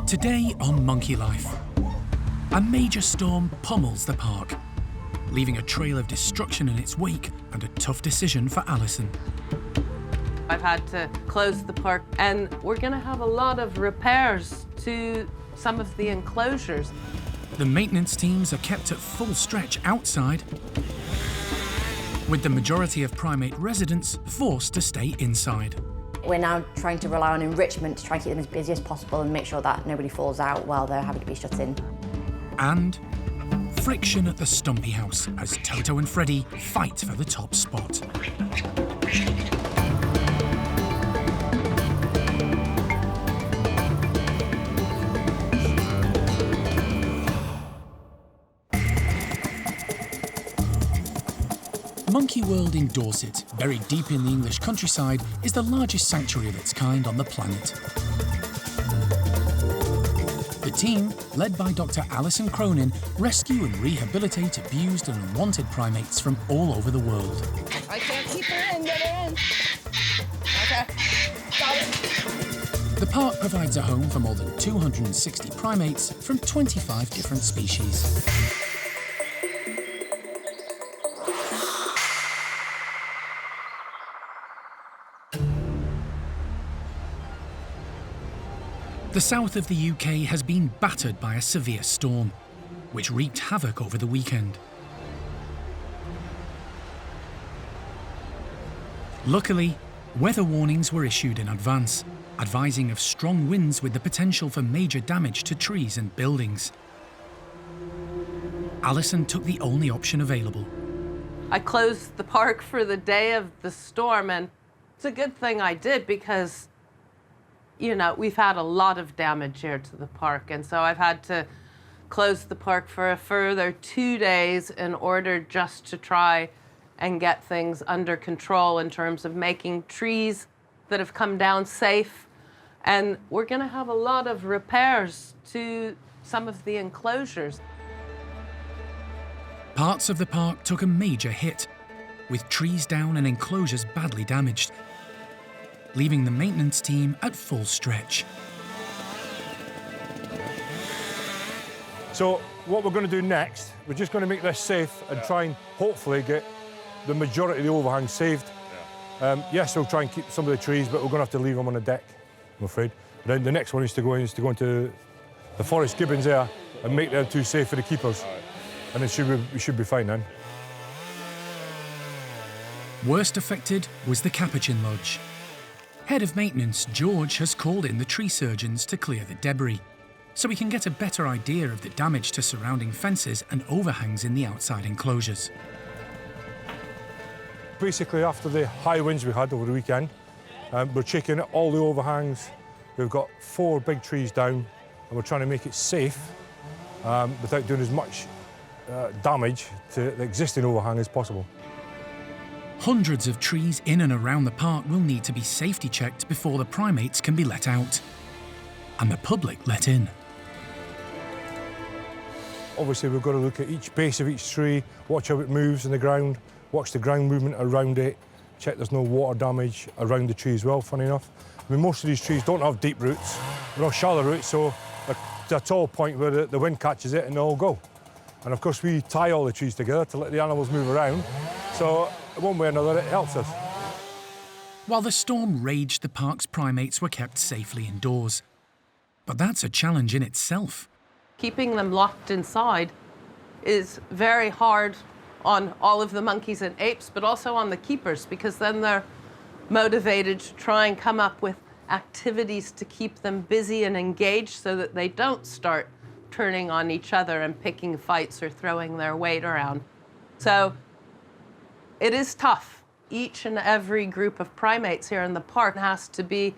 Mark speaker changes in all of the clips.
Speaker 1: Today on Monkey Life, a major storm pummels the park, leaving a trail of destruction in its wake and a tough decision for Alison.
Speaker 2: I've had to close the park, and we're going to have a lot of repairs to some of the enclosures.
Speaker 1: The maintenance teams are kept at full stretch outside, with the majority of primate residents forced to stay inside.
Speaker 3: We're now trying to rely on enrichment to try and keep them as busy as possible and make sure that nobody falls out while they're having to be shut in.
Speaker 1: And friction at the Stumpy House as Toto and Freddy fight for the top spot. Monkey World in Dorset, buried deep in the English countryside, is the largest sanctuary of its kind on the planet. The team, led by Dr. Alison Cronin, rescue and rehabilitate abused and unwanted primates from all over the world.
Speaker 4: I can't keep her in, get her in. Okay, got it.
Speaker 1: The park provides a home for more than 260 primates from 25 different species. The south of the UK has been battered by a severe storm, which wreaked havoc over the weekend. Luckily, weather warnings were issued in advance, advising of strong winds with the potential for major damage to trees and buildings. Alison took the only option available.
Speaker 2: I closed the park for the day of the storm, and it's a good thing I did because, you know, we've had a lot of damage here to the park, and so I've had to close the park for a further 2 days in order just to try and get things under control in terms of making trees that have come down safe. And we're going to have a lot of repairs to some of the enclosures.
Speaker 1: Parts of the park took a major hit, with trees down and enclosures badly damaged, leaving the maintenance team at full stretch.
Speaker 5: So what we're going to do next, we're just going to make this safe and try and hopefully get the majority of the overhang saved. Yes, we'll try and keep some of the trees, but we're going to have to leave them on the deck, I'm afraid. Then the next one is to go into the forest gibbons there and make them too safe for the keepers. And then we should be fine then.
Speaker 1: Worst affected was the Capuchin Lodge. Head of Maintenance George has called in the tree surgeons to clear the debris, so we can get a better idea of the damage to surrounding fences and overhangs in the outside enclosures.
Speaker 5: Basically, after the high winds we had over the weekend, we're checking all the overhangs. We've got 4 big trees down, and we're trying to make it safe without doing as much damage to the existing overhang as possible.
Speaker 1: Hundreds of trees in and around the park will need to be safety checked before the primates can be let out, and the public let in.
Speaker 5: Obviously, we've got to look at each base of each tree, watch how it moves in the ground, watch the ground movement around it, check there's no water damage around the tree as well, funny enough. I mean, most of these trees don't have deep roots, they're all shallow roots, so they're to a tall point where the wind catches it and they all go. And of course, we tie all the trees together to let the animals move around, so one way or another, it helps us.
Speaker 1: While the storm raged, the park's primates were kept safely indoors. But that's a challenge in itself.
Speaker 2: Keeping them locked inside is very hard on all of the monkeys and apes, but also on the keepers, because then they're motivated to try and come up with activities to keep them busy and engaged so that they don't start turning on each other and picking fights or throwing their weight around. So it is tough. Each and every group of primates here in the park has to be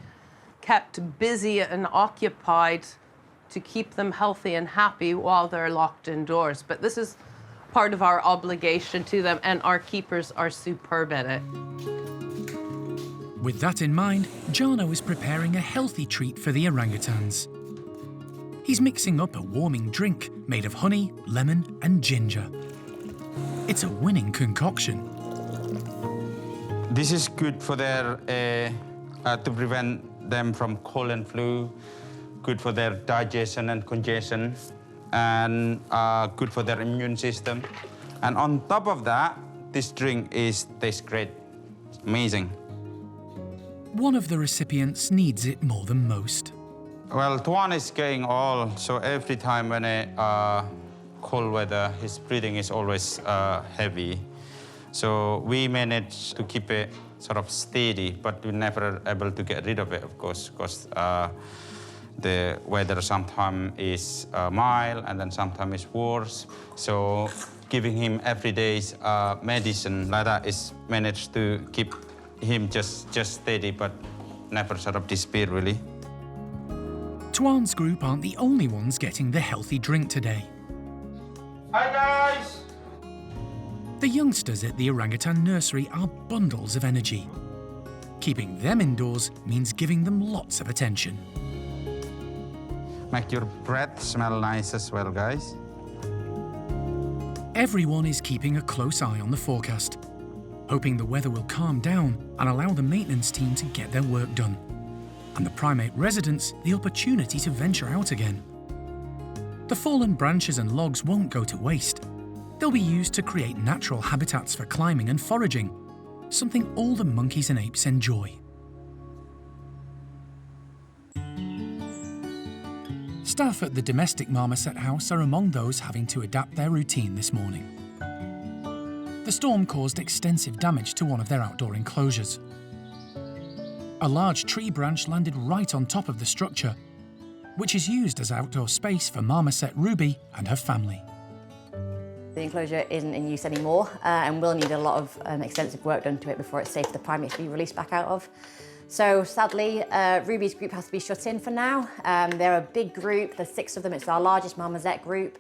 Speaker 2: kept busy and occupied to keep them healthy and happy while they're locked indoors. But this is part of our obligation to them, and our keepers are superb at it.
Speaker 1: With that in mind, Jarno is preparing a healthy treat for the orangutans. He's mixing up a warming drink made of honey, lemon and ginger. It's a winning concoction.
Speaker 6: This is good for their to prevent them from cold and flu, good for their digestion and congestion, and good for their immune system. And on top of that, this drink tastes great. It's amazing.
Speaker 1: One of the recipients needs it more than most.
Speaker 6: Well, Tuan is going all, so every time when cold weather, his breathing is always heavy. So we manage to keep it sort of steady, but we're never able to get rid of it, of course, because the weather sometimes is mild and then sometimes is worse. So giving him everyday's medicine like that is managed to keep him just steady, but never sort of disappear, really.
Speaker 1: Tuan's group aren't the only ones getting the healthy drink today.
Speaker 6: Hi, guys!
Speaker 1: The youngsters at the orangutan nursery are bundles of energy. Keeping them indoors means giving them lots of attention.
Speaker 6: Make your breath smell nice as well, guys.
Speaker 1: Everyone is keeping a close eye on the forecast, hoping the weather will calm down and allow the maintenance team to get their work done, and the primate residents the opportunity to venture out again. The fallen branches and logs won't go to waste. They'll be used to create natural habitats for climbing and foraging, something all the monkeys and apes enjoy. Staff at the domestic Marmoset house are among those having to adapt their routine this morning. The storm caused extensive damage to one of their outdoor enclosures. A large tree branch landed right on top of the structure, which is used as outdoor space for Marmoset Ruby and her family.
Speaker 3: The enclosure isn't in use anymore and will need a lot of extensive work done to it before it's safe for the primates to be released back out of. So sadly, Ruby's group has to be shut in for now. They're a big group, there's 6 of them, it's our largest Marmoset group.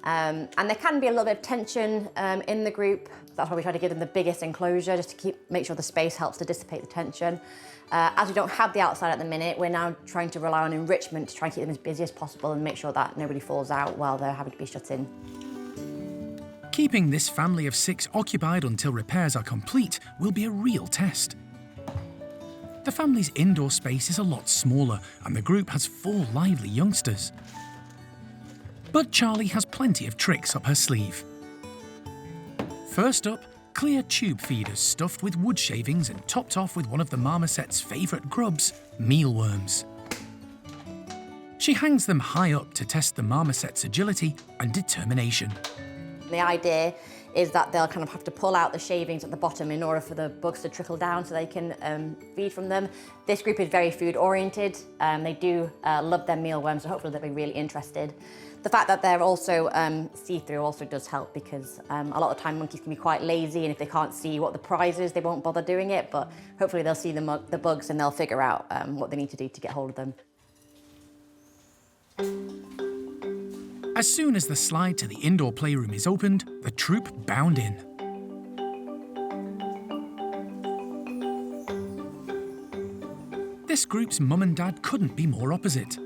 Speaker 3: And there can be a little bit of tension in the group. That's why we try to give them the biggest enclosure, just to make sure the space helps to dissipate the tension. As we don't have the outside at the minute, we're now trying to rely on enrichment to try and keep them as busy as possible and make sure that nobody falls out while they're having to be shut in.
Speaker 1: Keeping this family of 6 occupied until repairs are complete will be a real test. The family's indoor space is a lot smaller and the group has 4 lively youngsters. But Charlie has plenty of tricks up her sleeve. First up, clear tube feeders stuffed with wood shavings and topped off with one of the Marmoset's favourite grubs, mealworms. She hangs them high up to test the Marmoset's agility and determination.
Speaker 3: The idea is that they'll kind of have to pull out the shavings at the bottom in order for the bugs to trickle down so they can feed from them. This group is very food oriented. They do love their mealworms, so hopefully they'll be really interested. The fact that they're also see-through also does help because a lot of the time monkeys can be quite lazy, and if they can't see what the prize is, they won't bother doing it, but hopefully they'll see the bugs and they'll figure out what they need to do to get hold of them.
Speaker 1: As soon as the slide to the indoor playroom is opened, the troop bound in. This group's mum and dad couldn't be more opposite.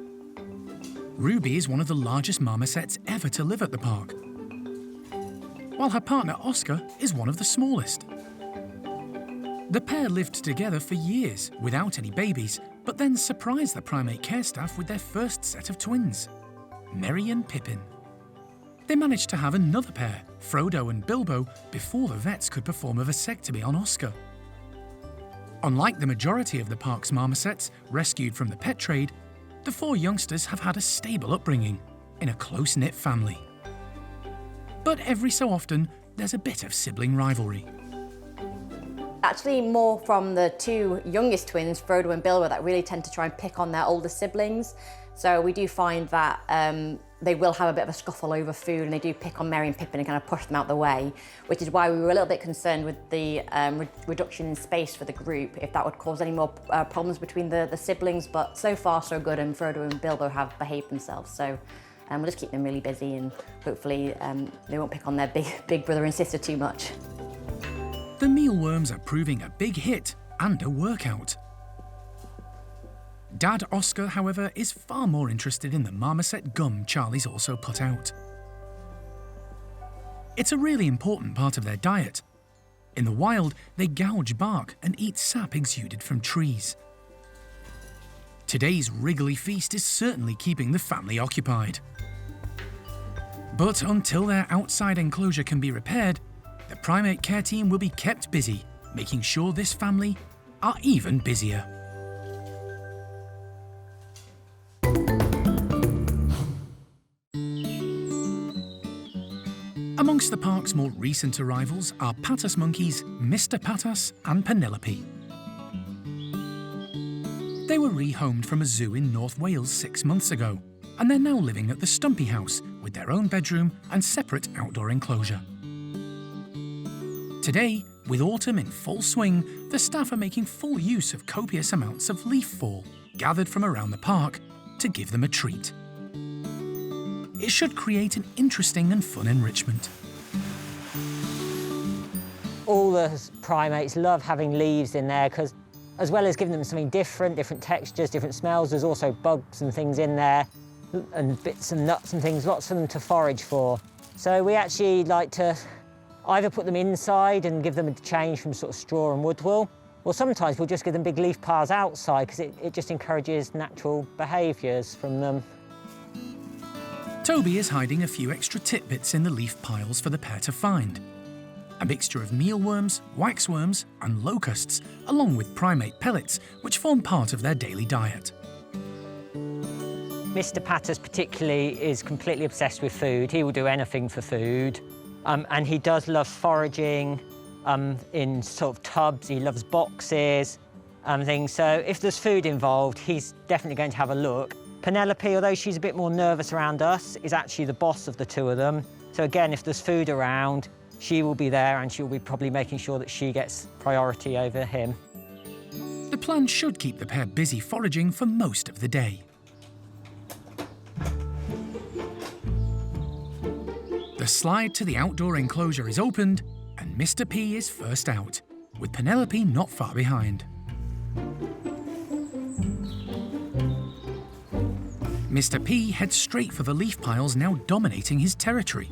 Speaker 1: Ruby is one of the largest marmosets ever to live at the park, while her partner Oscar is one of the smallest. The pair lived together for years without any babies, but then surprised the primate care staff with their first set of twins, Merry and Pippin. They managed to have another pair, Frodo and Bilbo, before the vets could perform a vasectomy on Oscar. Unlike the majority of the park's marmosets rescued from the pet trade, the 4 youngsters have had a stable upbringing in a close-knit family. But every so often, there's a bit of sibling rivalry.
Speaker 3: Actually, more from the 2 youngest twins, Frodo and Bilbo, that really tend to try and pick on their older siblings. So we do find that they will have a bit of a scuffle over food, and they do pick on Merry and Pippin and kind of push them out the way, which is why we were a little bit concerned with the reduction in space for the group, if that would cause any more problems between the siblings. But so far so good, and Frodo and Bilbo have behaved themselves. So we'll just keep them really busy, and hopefully they won't pick on their big brother and sister too much.
Speaker 1: The mealworms are proving a big hit and a workout. Dad Oscar, however, is far more interested in the marmoset gum Charlie's also put out. It's a really important part of their diet. In the wild, they gouge bark and eat sap exuded from trees. Today's wriggly feast is certainly keeping the family occupied. But until their outside enclosure can be repaired, the primate care team will be kept busy, making sure this family are even busier. Amongst the park's more recent arrivals are Patas monkeys Mr. Patas and Penelope. They were rehomed from a zoo in North Wales 6 months ago, and they're now living at the Stumpy House with their own bedroom and separate outdoor enclosure. Today, with autumn in full swing, the staff are making full use of copious amounts of leaf fall gathered from around the park to give them a treat. It should create an interesting and fun enrichment.
Speaker 7: All the primates love having leaves in there because, as well as giving them something different, different textures, different smells, there's also bugs and things in there, and bits and nuts and things, lots for them to forage for. So we actually like to either put them inside and give them a change from sort of straw and wood wool, or sometimes we'll just give them big leaf piles outside because it just encourages natural behaviours from them.
Speaker 1: Toby is hiding a few extra titbits in the leaf piles for the pair to find. A mixture of mealworms, waxworms and locusts, along with primate pellets, which form part of their daily diet.
Speaker 7: Mr. Patas particularly is completely obsessed with food. He will do anything for food. And he does love foraging in sort of tubs. He loves boxes and things. So if there's food involved, he's definitely going to have a look. Penelope, although she's a bit more nervous around us, is actually the boss of the two of them. So again, if there's food around, she will be there and she'll be probably making sure that she gets priority over him.
Speaker 1: The plan should keep the pair busy foraging for most of the day. The slide to the outdoor enclosure is opened and Mr. P is first out, with Penelope not far behind. Mr. P heads straight for the leaf piles now dominating his territory.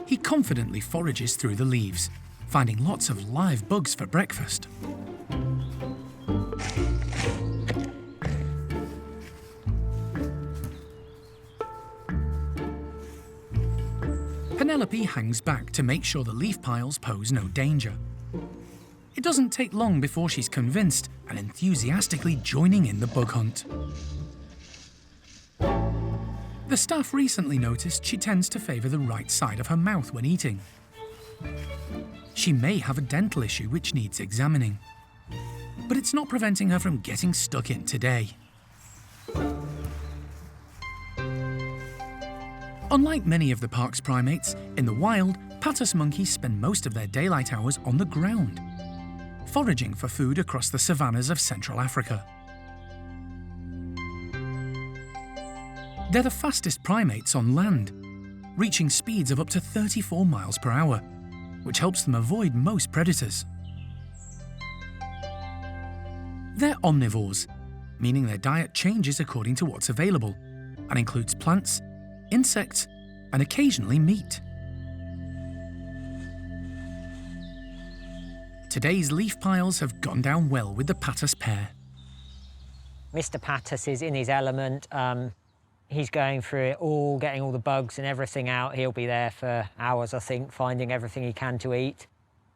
Speaker 1: He confidently forages through the leaves, finding lots of live bugs for breakfast. Penelope hangs back to make sure the leaf piles pose no danger. It doesn't take long before she's convinced and enthusiastically joining in the bug hunt. The staff recently noticed she tends to favour the right side of her mouth when eating. She may have a dental issue which needs examining, but it's not preventing her from getting stuck in today. Unlike many of the park's primates, in the wild, Patas monkeys spend most of their daylight hours on the ground, foraging for food across the savannas of Central Africa. They're the fastest primates on land, reaching speeds of up to 34 miles per hour, which helps them avoid most predators. They're omnivores, meaning their diet changes according to what's available, and includes plants, insects, and occasionally meat. Today's leaf piles have gone down well with the Patas pair.
Speaker 7: Mr. Patas is in his element. He's going through it all, getting all the bugs and everything out. He'll be there for hours, I think, finding everything he can to eat.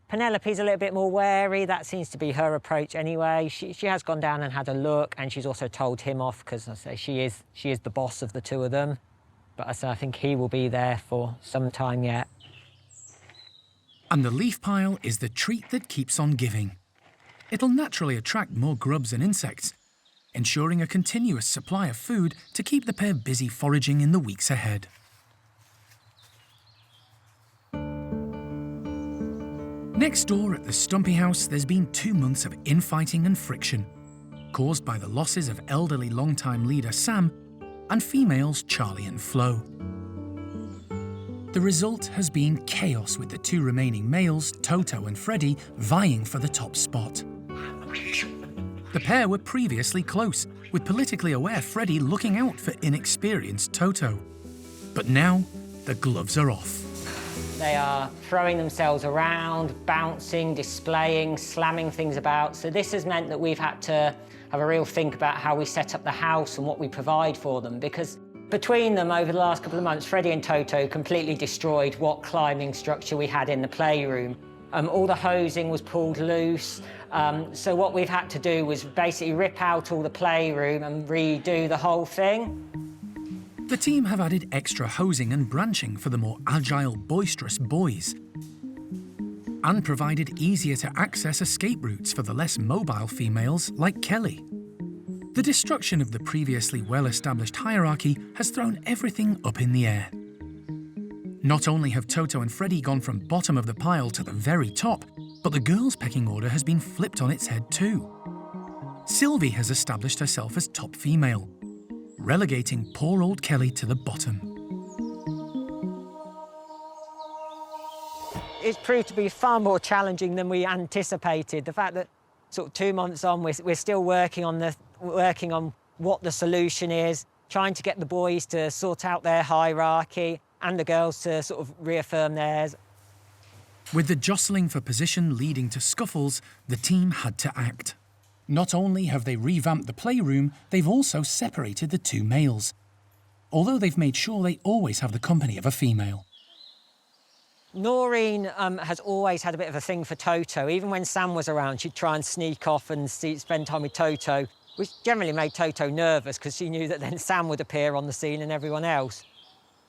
Speaker 7: Penelope's a little bit more wary. That seems to be her approach anyway. She has gone down and had a look, and she's also told him off because, I say, she is the boss of the two of them. But I think he will be there for some time yet.
Speaker 1: And the leaf pile is the treat that keeps on giving. It'll naturally attract more grubs and insects, ensuring a continuous supply of food to keep the pair busy foraging in the weeks ahead. Next door at the Stumpy House, there's been 2 months of infighting and friction, caused by the losses of elderly long-time leader Sam and females Charlie and Flo. The result has been chaos, with the 2 remaining males, Toto and Freddy, vying for the top spot. The pair were previously close, with politically aware Freddy looking out for inexperienced Toto. But now, the gloves are off.
Speaker 7: They are throwing themselves around, bouncing, displaying, slamming things about. So this has meant that we've had to have a real think about how we set up the house and what we provide for them, because between them over the last couple of months, Freddy and Toto completely destroyed what climbing structure we had in the playroom. All the hosing was pulled loose. So what we've had to do was basically rip out all the playroom and redo the whole thing.
Speaker 1: The team have added extra hosing and branching for the more agile, boisterous boys, and provided easier to access escape routes for the less mobile females like Kelly. The destruction of the previously well-established hierarchy has thrown everything up in the air. Not only have Toto and Freddy gone from bottom of the pile to the very top, but the girls' pecking order has been flipped on its head too. Sylvie has established herself as top female, relegating poor old Kelly to the bottom.
Speaker 7: It's proved to be far more challenging than we anticipated. The fact that sort of 2 months on, we're still working on what the solution is, trying to get the boys to sort out their hierarchy and the girls to sort of reaffirm theirs.
Speaker 1: With the jostling for position leading to scuffles, the team had to act. Not only have they revamped the playroom, they've also separated the two males, although they've made sure they always have the company of a female.
Speaker 7: Noreen has always had a bit of a thing for Toto. Even when Sam was around, she'd try and sneak off and spend time with Toto, which generally made Toto nervous because she knew that then Sam would appear on the scene and everyone else.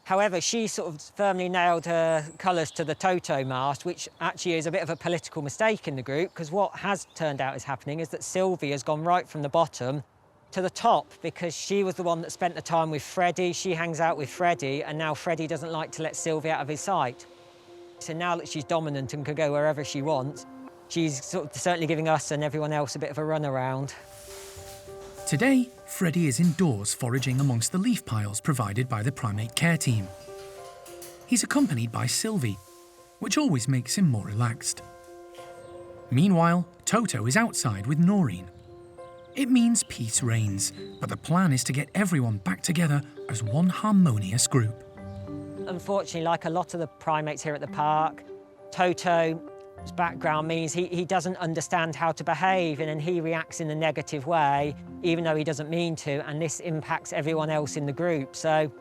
Speaker 7: However, she sort of firmly nailed her colours to the Toto mast, which actually is a bit of a political mistake in the group, because what has turned out is happening is that Sylvie has gone right from the bottom to the top, because she was the one that spent the time with Freddy. She hangs out with Freddy, and now Freddy doesn't like to let Sylvie out of his sight. So now that she's dominant and can go wherever she wants, she's sort of certainly giving us and everyone else a bit of a runaround.
Speaker 1: Today, Freddy is indoors foraging amongst the leaf piles provided by the primate care team. He's accompanied by Sylvie, which always makes him more relaxed. Meanwhile, Toto is outside with Noreen. It means peace reigns, but the plan is to get everyone back together as one harmonious group.
Speaker 7: Unfortunately, like a lot of the primates here at the park, Toto's background means he doesn't understand how to behave, and then he reacts in a negative way, even though he doesn't mean to, and this impacts everyone else in the group. So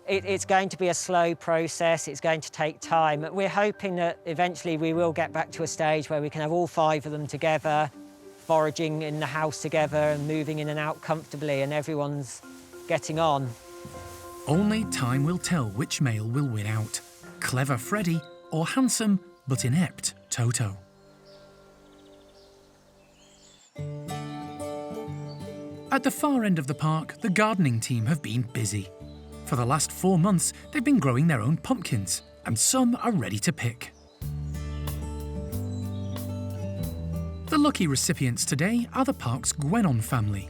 Speaker 7: it's going to be a slow process, it's going to take time. We're hoping that eventually we will get back to a stage where we can have all 5 of them together, foraging in the house together and moving in and out comfortably, and everyone's getting on.
Speaker 1: Only time will tell which male will win out, clever Freddy or handsome but inept Toto. At the far end of the park, the gardening team have been busy. For the last 4 months, they've been growing their own pumpkins, and some are ready to pick. The lucky recipients today are the park's Gwenon family.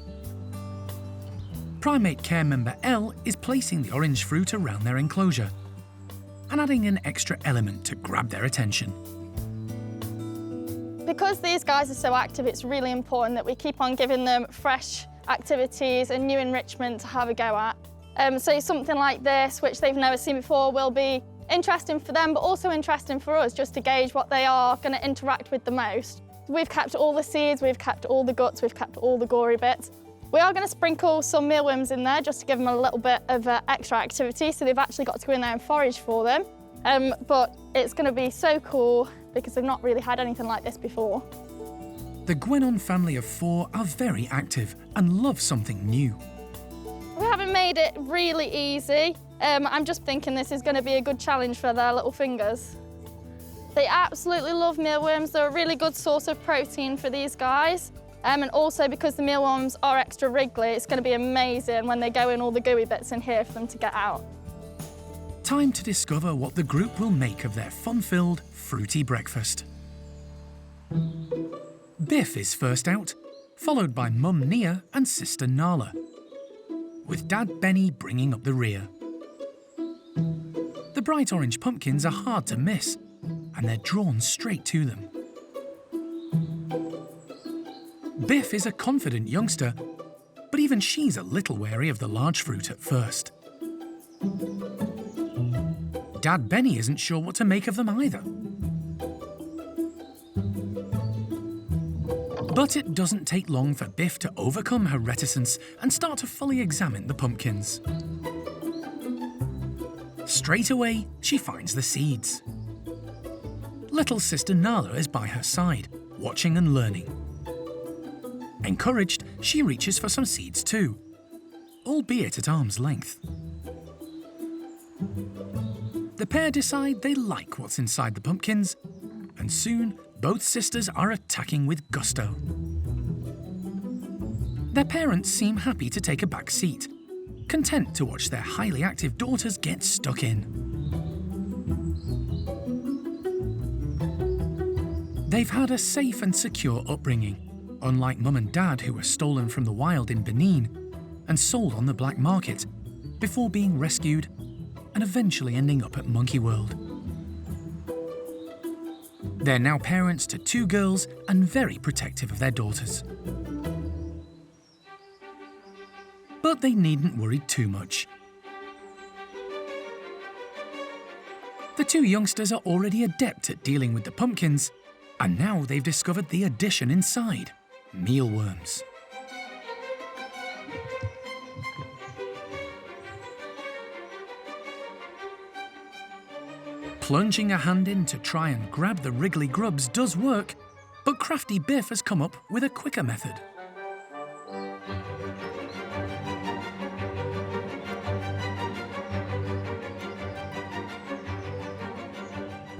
Speaker 1: Primate care member Elle is placing the orange fruit around their enclosure and adding an extra element to grab their attention.
Speaker 8: Because these guys are so active, it's really important that we keep on giving them fresh activities and new enrichment to have a go at. So something like this, which they've never seen before, will be interesting for them, but also interesting for us, just to gauge what they are going to interact with the most. We've kept all the seeds, we've kept all the guts, we've kept all the gory bits. We are going to sprinkle some mealworms in there just to give them a little bit of extra activity, so they've actually got to go in there and forage for them. But it's going to be so cool because they've not really had anything like this before.
Speaker 1: The Gwenon family of 4 are very active and love something new.
Speaker 8: We haven't made it really easy. I'm just thinking this is going to be a good challenge for their little fingers. They absolutely love mealworms. They're a really good source of protein for these guys. And also because the mealworms are extra wriggly, it's going to be amazing when they go in all the gooey bits in here for them to get out.
Speaker 1: Time to discover what the group will make of their fun-filled, fruity breakfast. Biff is first out, followed by Mum Nia and Sister Nala, with Dad Benny bringing up the rear. The bright orange pumpkins are hard to miss, and they're drawn straight to them. Biff is a confident youngster, but even she's a little wary of the large fruit at first. Dad Benny isn't sure what to make of them either. But it doesn't take long for Biff to overcome her reticence and start to fully examine the pumpkins. Straight away, she finds the seeds. Little sister Nala is by her side, watching and learning. Encouraged, she reaches for some seeds too, albeit at arm's length. The pair decide they like what's inside the pumpkins, and soon both sisters are attacking with gusto. Their parents seem happy to take a back seat, content to watch their highly active daughters get stuck in. They've had a safe and secure upbringing, unlike Mum and Dad, who were stolen from the wild in Benin and sold on the black market before being rescued and eventually ending up at Monkey World. They're now parents to 2 girls and very protective of their daughters. But they needn't worry too much. The 2 youngsters are already adept at dealing with the pumpkins, and now they've discovered the addition inside, mealworms. Plunging a hand in to try and grab the wriggly grubs does work, but crafty Biff has come up with a quicker method.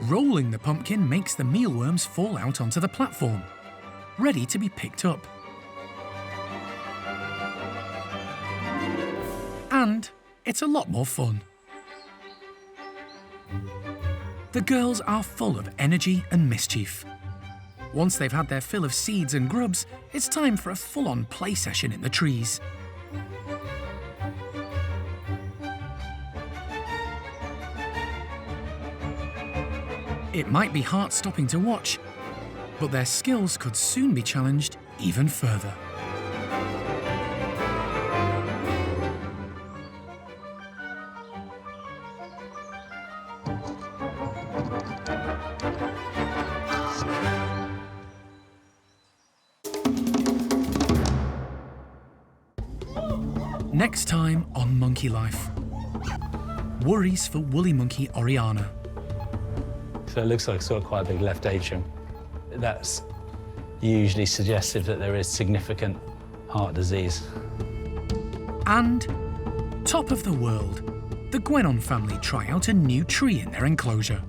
Speaker 1: Rolling the pumpkin makes the mealworms fall out onto the platform, ready to be picked up. And it's a lot more fun. The girls are full of energy and mischief. Once they've had their fill of seeds and grubs, it's time for a full-on play session in the trees. It might be heart-stopping to watch, but their skills could soon be challenged even further. Next time on Monkey Life. Worries for woolly monkey Oriana.
Speaker 9: So it looks like it's got quite a big left atrium. That's usually suggestive that there is significant heart disease.
Speaker 1: And top of the world, the Gwenon family try out a new tree in their enclosure.